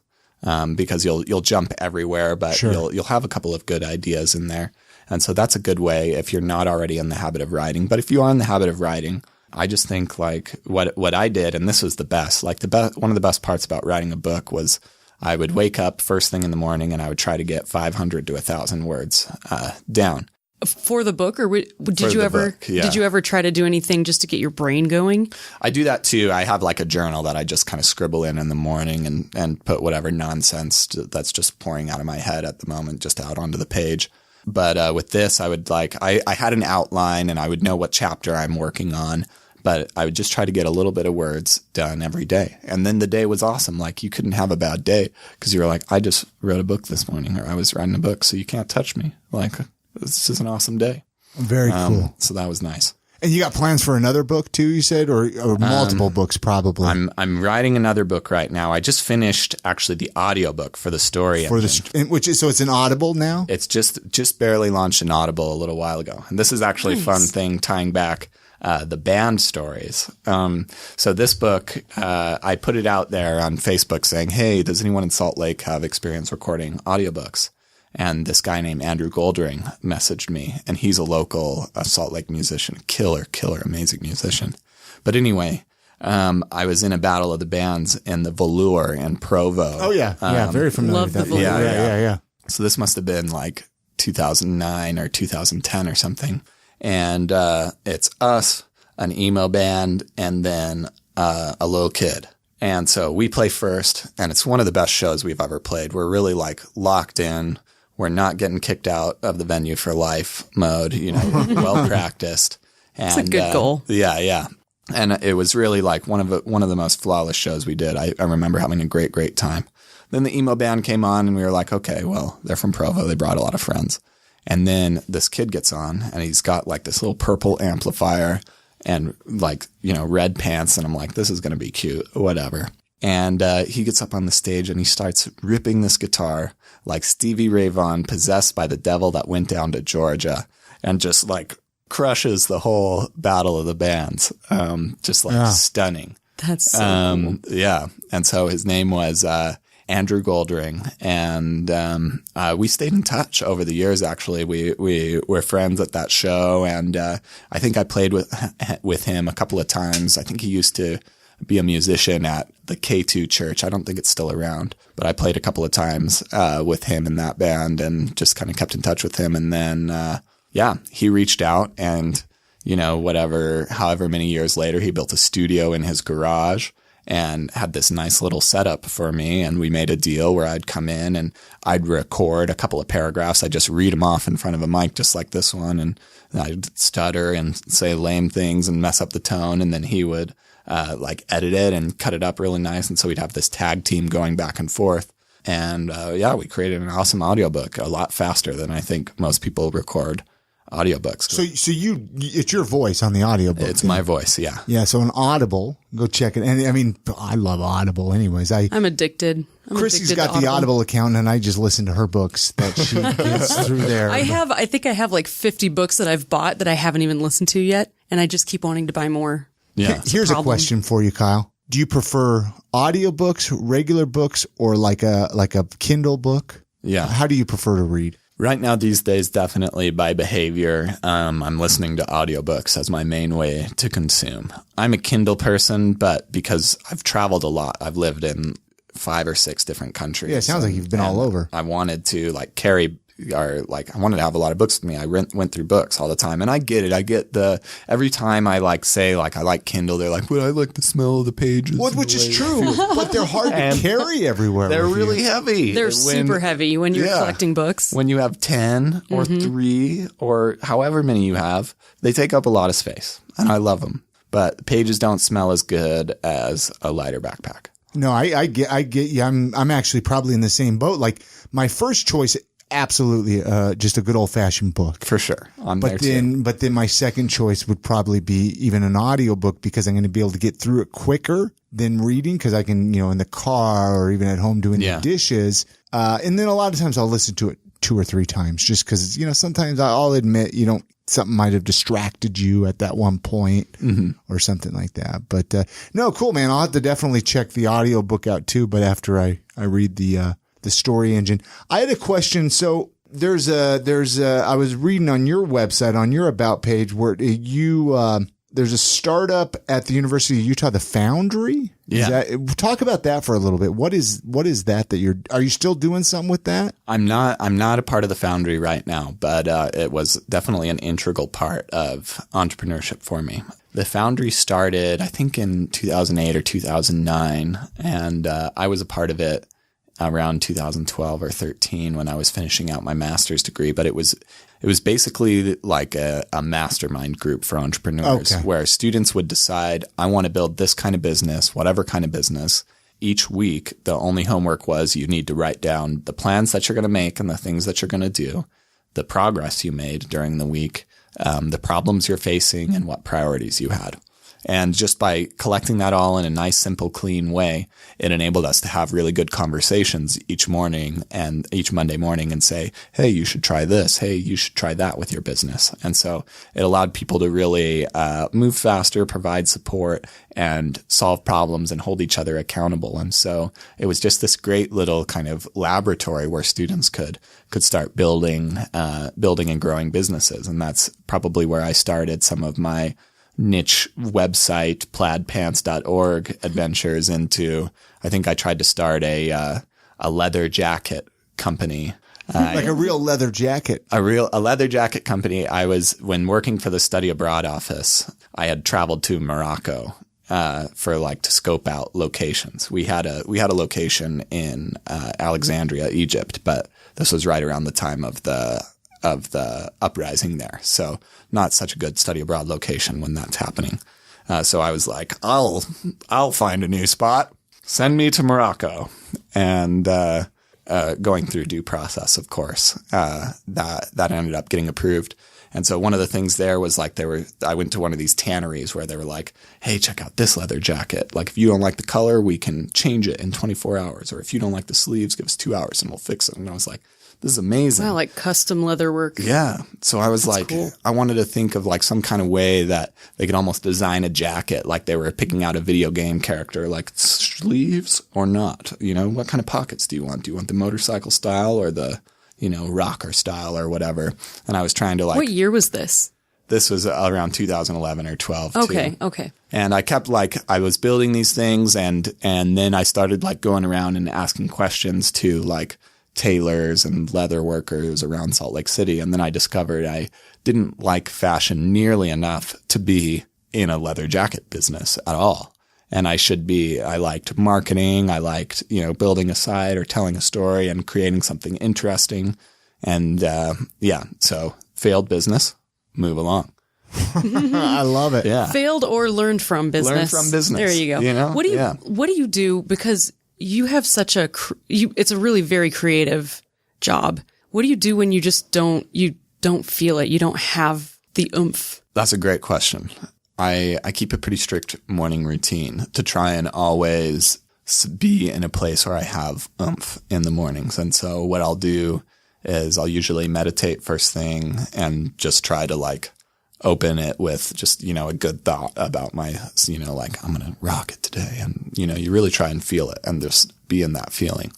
because you'll jump everywhere, but you'll have a couple of good ideas in there. And so that's a good way if you're not already in the habit of writing. But if you are in the habit of writing, I just think like what I did, and this was the best, like one of the best parts about writing a book was I would wake up first thing in the morning and I would try to get 500 to 1,000 words down. For the book, or did you ever try to do anything just to get your brain going? I do that too. I have like a journal that I just kind of scribble in the morning and put whatever nonsense that's just pouring out of my head at the moment just out onto the page. But with this, I would I had an outline and I would know what chapter I'm working on, but I would just try to get a little bit of words done every day. And then the day was awesome. Like you couldn't have a bad day because you were like, I just wrote a book this morning, or I was writing a book, so you can't touch me. Like, this is an awesome day. Very cool. So that was nice. And you got plans for another book too, you said, or multiple books probably? I'm writing another book right now. I just finished actually the audiobook for the story. So it's an Audible now? It's just barely launched an Audible a little while ago. And this is actually a fun thing tying back the band stories. So this book, I put it out there on Facebook saying, hey, does anyone in Salt Lake have experience recording audiobooks? And this guy named Andrew Goldring messaged me, and he's a local Salt Lake musician, killer, amazing musician. But anyway, I was in a battle of the bands in the Velour in Provo. Oh yeah, very familiar love with that. the Velour. Yeah. So this must have been like 2009 or 2010 or something. And it's us, an emo band, and then a little kid. And so we play first, and it's one of the best shows we've ever played. We're really like locked in. We're not getting kicked out of the venue for life mode, well practiced. That's a good goal. Yeah. And it was really like one of the most flawless shows we did. I remember having a great time. Then the emo band came on and we were like, okay, well, they're from Provo. They brought a lot of friends. And then this kid gets on and he's got like this little purple amplifier and like, red pants. And I'm like, this is going to be cute, whatever. And he gets up on the stage and he starts ripping this guitar like Stevie Ray Vaughan possessed by the devil that went down to Georgia, and just like crushes the whole battle of the bands. Just like stunning. That's so cool. Yeah. And so his name was Andrew Goldring. And we stayed in touch over the years, actually. We were friends at that show. And I think I played with him a couple of times. I think he used to be a musician at the K2 church. I don't think it's still around, but I played a couple of times with him in that band and just kind of kept in touch with him. And then, he reached out and, however many years later, he built a studio in his garage and had this nice little setup for me. And we made a deal where I'd come in and I'd record a couple of paragraphs. I'd just read them off in front of a mic, just like this one. And I'd stutter and say lame things and mess up the tone. And then he would edit it and cut it up really nice. And so we'd have this tag team going back and forth. And we created an awesome audiobook a lot faster than I think most people record audiobooks. So it's your voice on the audiobook. It's my voice, yeah. Yeah, so an Audible, go check it. And I mean, I love Audible anyways. I'm addicted. Chrissy's got the Audible account, and I just listen to her books that she gets through there. I think I have like 50 books that I've bought that I haven't even listened to yet, and I just keep wanting to buy more. Yeah. Here's a question for you, Kyle. Do you prefer audiobooks, regular books, or like a Kindle book? Yeah. How do you prefer to read? Right now, these days, definitely by behavior, I'm listening to audiobooks as my main way to consume. I'm a Kindle person, but because I've traveled a lot, I've lived in 5 or 6 different countries. Yeah, it sounds like you've been all over. I wanted to carry, or I wanted to have a lot of books with me. I went through books all the time, and I get it. I get every time I say I like Kindle, they're like, well, I like the smell of the pages. Well, which is true, but they're hard to carry everywhere. They're really heavy. They're super heavy when you're collecting books. When you have 10 or 3 or however many you have, they take up a lot of space, and I love them. But pages don't smell as good as a lighter backpack. No, I get you. I'm actually probably in the same boat. Like my first choice absolutely just a good old fashioned book. For sure. But then my second choice would probably be even an audiobook, because I'm going to be able to get through it quicker than reading, because I can, in the car or even at home doing the dishes. And then a lot of times I'll listen to it 2 or 3 times, just because, sometimes I'll admit, something might have distracted you at that one point or something like that. But no, cool, man. I'll have to definitely check the audiobook out too. But after I read the story engine, I had a question. So I was reading on your website, on your about page, where there's a startup at the University of Utah, the Foundry. Talk about that for a little bit. What is that are you still doing something with that? I'm not a part of the Foundry right now, but it was definitely an integral part of entrepreneurship for me. The Foundry started, I think, in 2008 or 2009, and I was a part of it around 2012 or 13 when I was finishing out my master's degree. But it was basically like a mastermind group for entrepreneurs, where students would decide, I want to build this kind of business, whatever kind of business. Each week, the only homework was you need to write down the plans that you're going to make and the things that you're going to do, the progress you made during the week, the problems you're facing, and what priorities you had. And just by collecting that all in a nice, simple, clean way, it enabled us to have really good conversations each morning and each Monday morning and say, hey, you should try this. Hey, you should try that with your business. And so it allowed people to really move faster, provide support, and solve problems and hold each other accountable. And so it was just this great little kind of laboratory where students could start building and growing businesses. And that's probably where I started some of my niche website, plaidpants.org adventures into, I think I tried to start a leather jacket company. Like a real leather jacket. A leather jacket company. When working for the study abroad office, I had traveled to Morocco to scope out locations. We had a location in Alexandria, Egypt, but this was right around the time of the uprising there. So not such a good study abroad location when that's happening. So I was like, I'll find a new spot. Send me to Morocco. And going through due process, of course, that ended up getting approved. And so one of the things there was I went to one of these tanneries where they were like, hey, check out this leather jacket. Like, if you don't like the color, we can change it in 24 hours. Or if you don't like the sleeves, give us 2 hours and we'll fix it. And I was like, this is amazing. Wow, like custom leather work. Yeah. So I was cool. I wanted to think of some kind of way that they could almost design a jacket like they were picking out a video game character, like sleeves or not. What kind of pockets do you want? Do you want the motorcycle style or the, rocker style or whatever? And I was trying to What year was this? This was around 2011 or 12. Okay. Too. Okay. And I kept I was building these things and then I started going around and asking questions to tailors and leather workers around Salt Lake City. And then I discovered I didn't like fashion nearly enough to be in a leather jacket business at all. And I liked marketing. I liked, building a site or telling a story and creating something interesting. And, so failed business, move along. I love it. Yeah. Failed or learned from business. Learned from business. There you go. What do you do? Because you have such it's a really very creative job. What do you do when you just don't feel it? You don't have the oomph. That's a great question. I keep a pretty strict morning routine to try and always be in a place where I have oomph in the mornings. And so what I'll do is I'll usually meditate first thing and just try to open it with just, a good thought about my, I'm going to rock it today. And, you really try and feel it and just be in that feeling.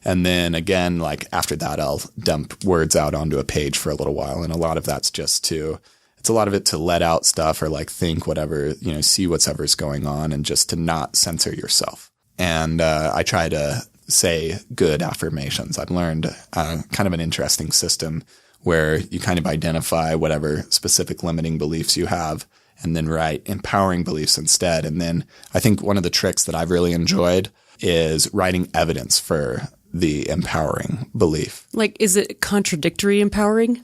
And then again, after that, I'll dump words out onto a page for a little while. And a lot of that's just it's a lot of it to let out stuff or think whatever, see whatever's going on and just to not censor yourself. And I try to say good affirmations. I've learned kind of an interesting system where you kind of identify whatever specific limiting beliefs you have and then write empowering beliefs instead. And then I think one of the tricks that I've really enjoyed is writing evidence for the empowering belief. Is it contradictory empowering?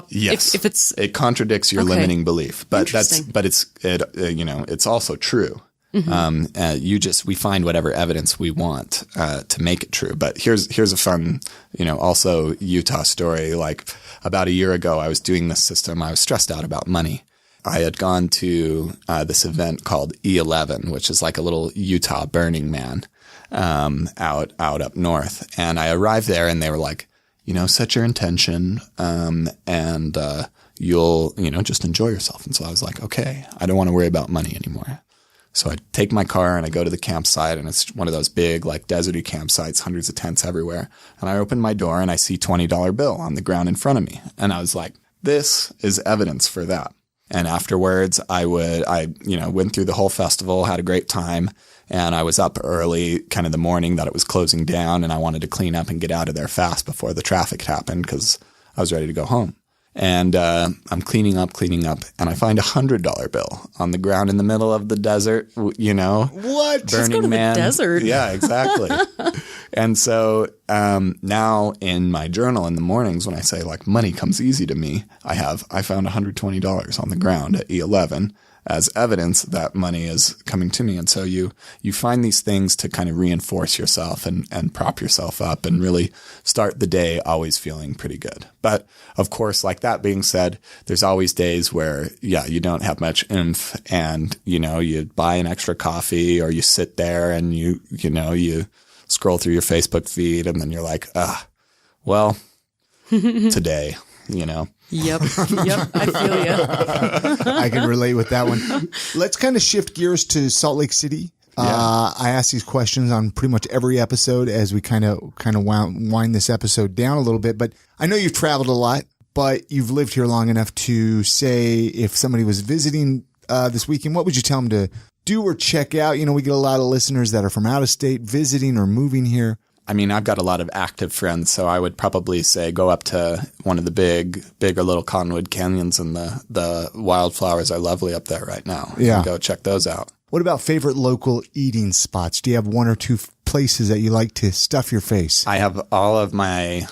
Yes. If it's it contradicts your limiting belief, but it's also true. We find whatever evidence we want to make it true. But here's a fun, also Utah story. Like about a year ago, I was doing this system. I was stressed out about money. I had gone to this event called E11, which is like a little Utah Burning Man out up north. And I arrived there and they were like, set your intention and you'll, just enjoy yourself. And so I was like, okay, I don't want to worry about money anymore. So I take my car and I go to the campsite, and it's one of those big, like deserty campsites, hundreds of tents everywhere. And I open my door and I see $20 bill on the ground in front of me. And I was like, this is evidence for that. And afterwards, I went through the whole festival, had a great time, and I was up early, kind of the morning that it was closing down, and I wanted to clean up and get out of there fast before the traffic happened because I was ready to go home. And I'm cleaning up, and I find $100 bill on the ground in the middle of the desert, What? Let's go to the desert. Yeah, exactly. And so now in my journal in the mornings when I say like money comes easy to me, I found $120 on the ground at E11 as evidence that money is coming to me. And so you find these things to kind of reinforce yourself and prop yourself up and really start the day always feeling pretty good. But of course, like that being said, there's always days where, you don't have much oomph and, you buy an extra coffee or you sit there and you scroll through your Facebook feed and then you're like, well, today, Yep. I feel you. I can relate with that one. Let's kind of shift gears to Salt Lake City. I ask these questions on pretty much every episode as we kind of wind this episode down a little bit. But I know you've traveled a lot, but you've lived here long enough to say if somebody was visiting this weekend, what would you tell them to do or check out? We get a lot of listeners that are from out of state visiting or moving here. I mean, I've got a lot of active friends, so I would probably say go up to one of the big or little Cottonwood Canyons, and the wildflowers are lovely up there right now. Yeah. Go check those out. What about favorite local eating spots? Do you have one or two places that you like to stuff your face? I have all of my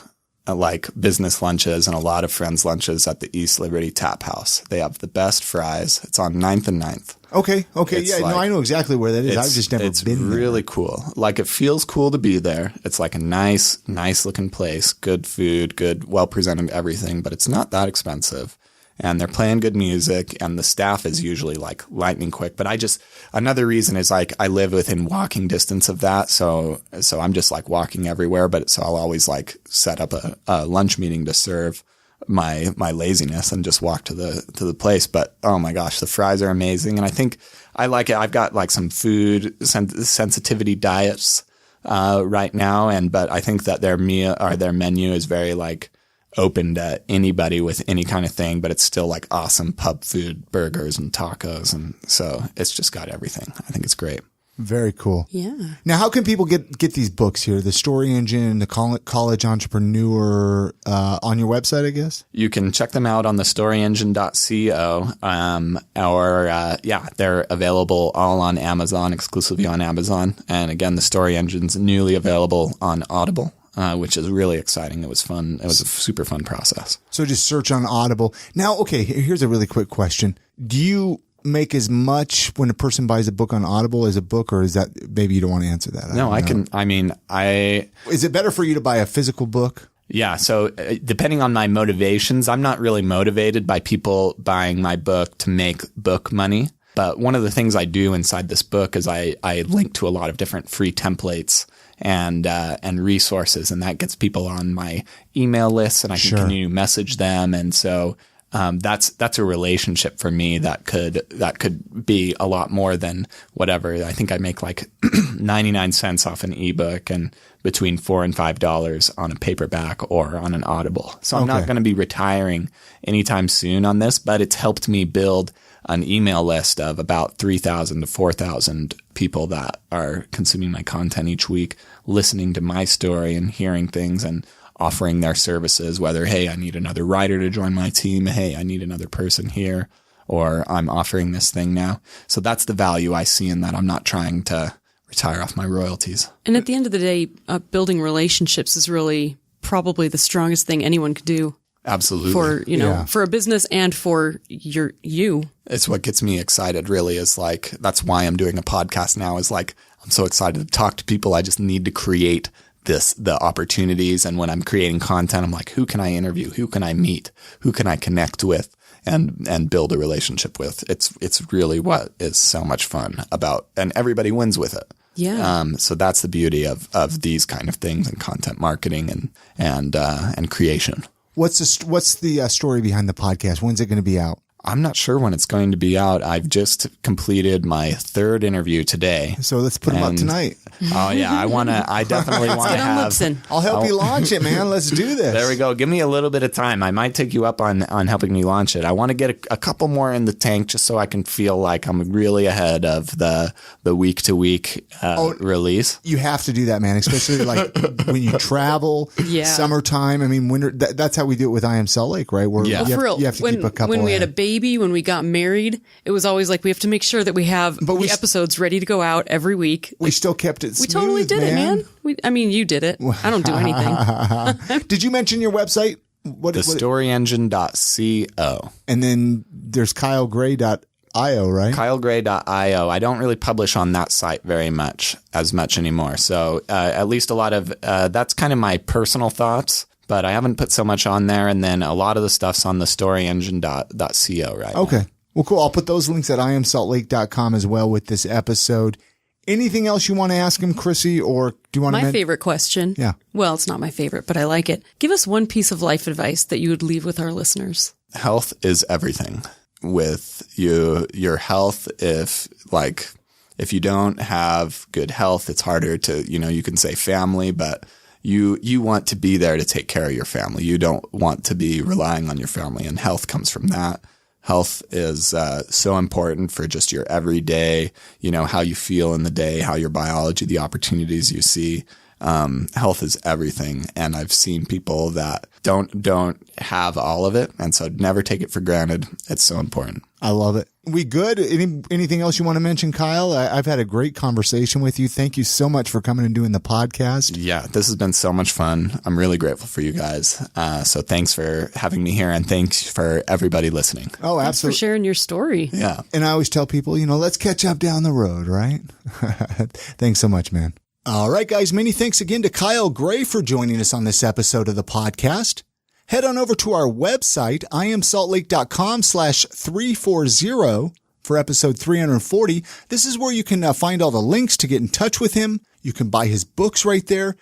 business lunches and a lot of friends' lunches at the East Liberty Tap House. They have the best fries. It's on 9th and 9th. Okay. I know exactly where that is. I've just never been there. It's really cool. Like, it feels cool to be there. It's like a nice looking place, good food, good, well presented everything, but it's not that expensive. And they're playing good music, and the staff is usually like lightning quick. But another reason is like I live within walking distance of that. So I'm just like walking everywhere, so I'll always like set up a lunch meeting to serve my laziness and just walk to the place. But oh my gosh, the fries are amazing. And I think I like it. I've got like some food sensitivity diets right now. But I think that their menu is very like open to anybody with any kind of thing, but it's still like awesome pub food, burgers and tacos. And so it's just got everything. I think it's great. Very cool. Yeah. Now, how can people get these books here? The Story Engine, the College Entrepreneur, on your website, I guess? You can check them out on the storyengine.co. They're available all on Amazon, exclusively on Amazon. And again, the Story Engine's newly available on Audible, which is really exciting. It was fun. It was a super fun process. So just search on Audible. Now, okay, here's a really quick question. Do you make as much when a person buys a book on Audible as a book, or is that maybe you don't want to answer that? Is it better for you to buy a physical book? Yeah. So depending on my motivations, I'm not really motivated by people buying my book to make book money. But one of the things I do inside this book is I link to a lot of different free templates and resources, and that gets people on my email list, and I can continue to message them. And so that's a relationship for me that could be a lot more than whatever. I think I make like 99 cents off an ebook and between $4 and $5 on a paperback or on an Audible. So I'm not going to be retiring anytime soon on this, but it's helped me build an email list of about 3,000 to 4,000 people that are consuming my content each week, listening to my story and hearing things and offering their services, whether, hey, I need another writer to join my team. Hey, I need another person here, or I'm offering this thing now. So that's the value I see in that. I'm not trying to retire off my royalties. And at the end of the day, building relationships is really probably the strongest thing anyone could do. Absolutely. For, for a business and for you. It's what gets me excited, really, is like, that's why I'm doing a podcast now, is like, I'm so excited to talk to people. I just need to create the opportunities. And when I'm creating content, I'm like, who can I interview? Who can I meet? Who can I connect with and build a relationship with? It's really what is so much fun about, and everybody wins with it. Yeah. So that's the beauty of these kind of things in content marketing and creation. What's the story behind the podcast? When's it going to be out? I'm not sure when it's going to be out. I've just completed my 3rd interview today. So let's put them up tonight. Oh yeah, I definitely want to have. I'll help you launch it, man. Let's do this. There we go. Give me a little bit of time. I might take you up on helping me launch it. I want to get a couple more in the tank just so I can feel like I'm really ahead of the week to week release. You have to do that, man. Especially like when you travel, summertime. I mean, winter. That's how we do it with I Am Salt Lake, right? Where you have to keep a couple. When we had a baby, when we got married, it was always like we have to make sure that we have the episodes ready to go out every week. We still kept it smooth, we totally did it, man. You did it. I don't do anything. Did you mention your website? TheStoryEngine.co. And then there's KyleGray.io, right? KyleGray.io. I don't really publish on that site as much anymore. So at least a lot of that's kind of my personal thoughts. But I haven't put so much on there. And then a lot of the stuff's on the storyengine.co right Okay. now. Well, cool. I'll put those links at iamsaltlake.com as well with this episode. Anything else you want to ask him, Chrissy, or do you want to My favorite question. Yeah. Well, it's not my favorite, but I like it. Give us one piece of life advice that you would leave with our listeners. Health is everything. With your health, if you don't have good health, it's harder to, you can say family, but you want to be there to take care of your family. You don't want to be relying on your family, and health comes from that. Health is so important for just your everyday, how you feel in the day, how your biology, the opportunities you see. Health is everything. And I've seen people that don't have all of it. And so never take it for granted. It's so important. I love it. We good? Anything else you want to mention, Kyle? I've had a great conversation with you. Thank you so much for coming and doing the podcast. Yeah, this has been so much fun. I'm really grateful for you guys. So thanks for having me here, and thanks for everybody listening. Oh, absolutely. Thanks for sharing your story. Yeah. And I always tell people, let's catch up down the road, right? Thanks so much, man. All right, guys. Many thanks again to Kyle Gray for joining us on this episode of the podcast. Head on over to our website, iamsaltlake.com/340 for episode 340. This is where you can find all the links to get in touch with him. You can buy his books right there.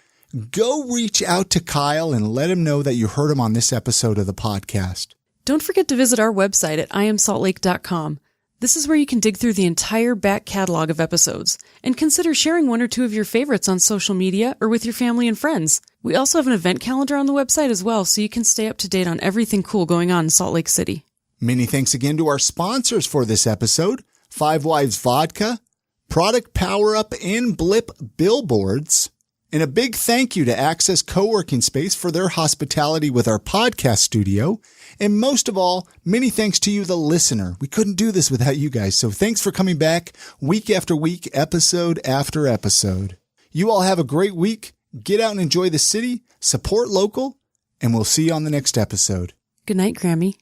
Go reach out to Kyle and let him know that you heard him on this episode of the podcast. Don't forget to visit our website at iamsaltlake.com. This is where you can dig through the entire back catalog of episodes and consider sharing one or two of your favorites on social media or with your family and friends. We also have an event calendar on the website as well, so you can stay up to date on everything cool going on in Salt Lake City. Many thanks again to our sponsors for this episode, Five Wives Vodka, Product Power Up, and Blip Billboards. And a big thank you to Access Co-working Space for their hospitality with our podcast studio. And most of all, many thanks to you, the listener. We couldn't do this without you guys. So thanks for coming back week after week, episode after episode. You all have a great week. Get out and enjoy the city, support local, and we'll see you on the next episode. Good night, Grammy.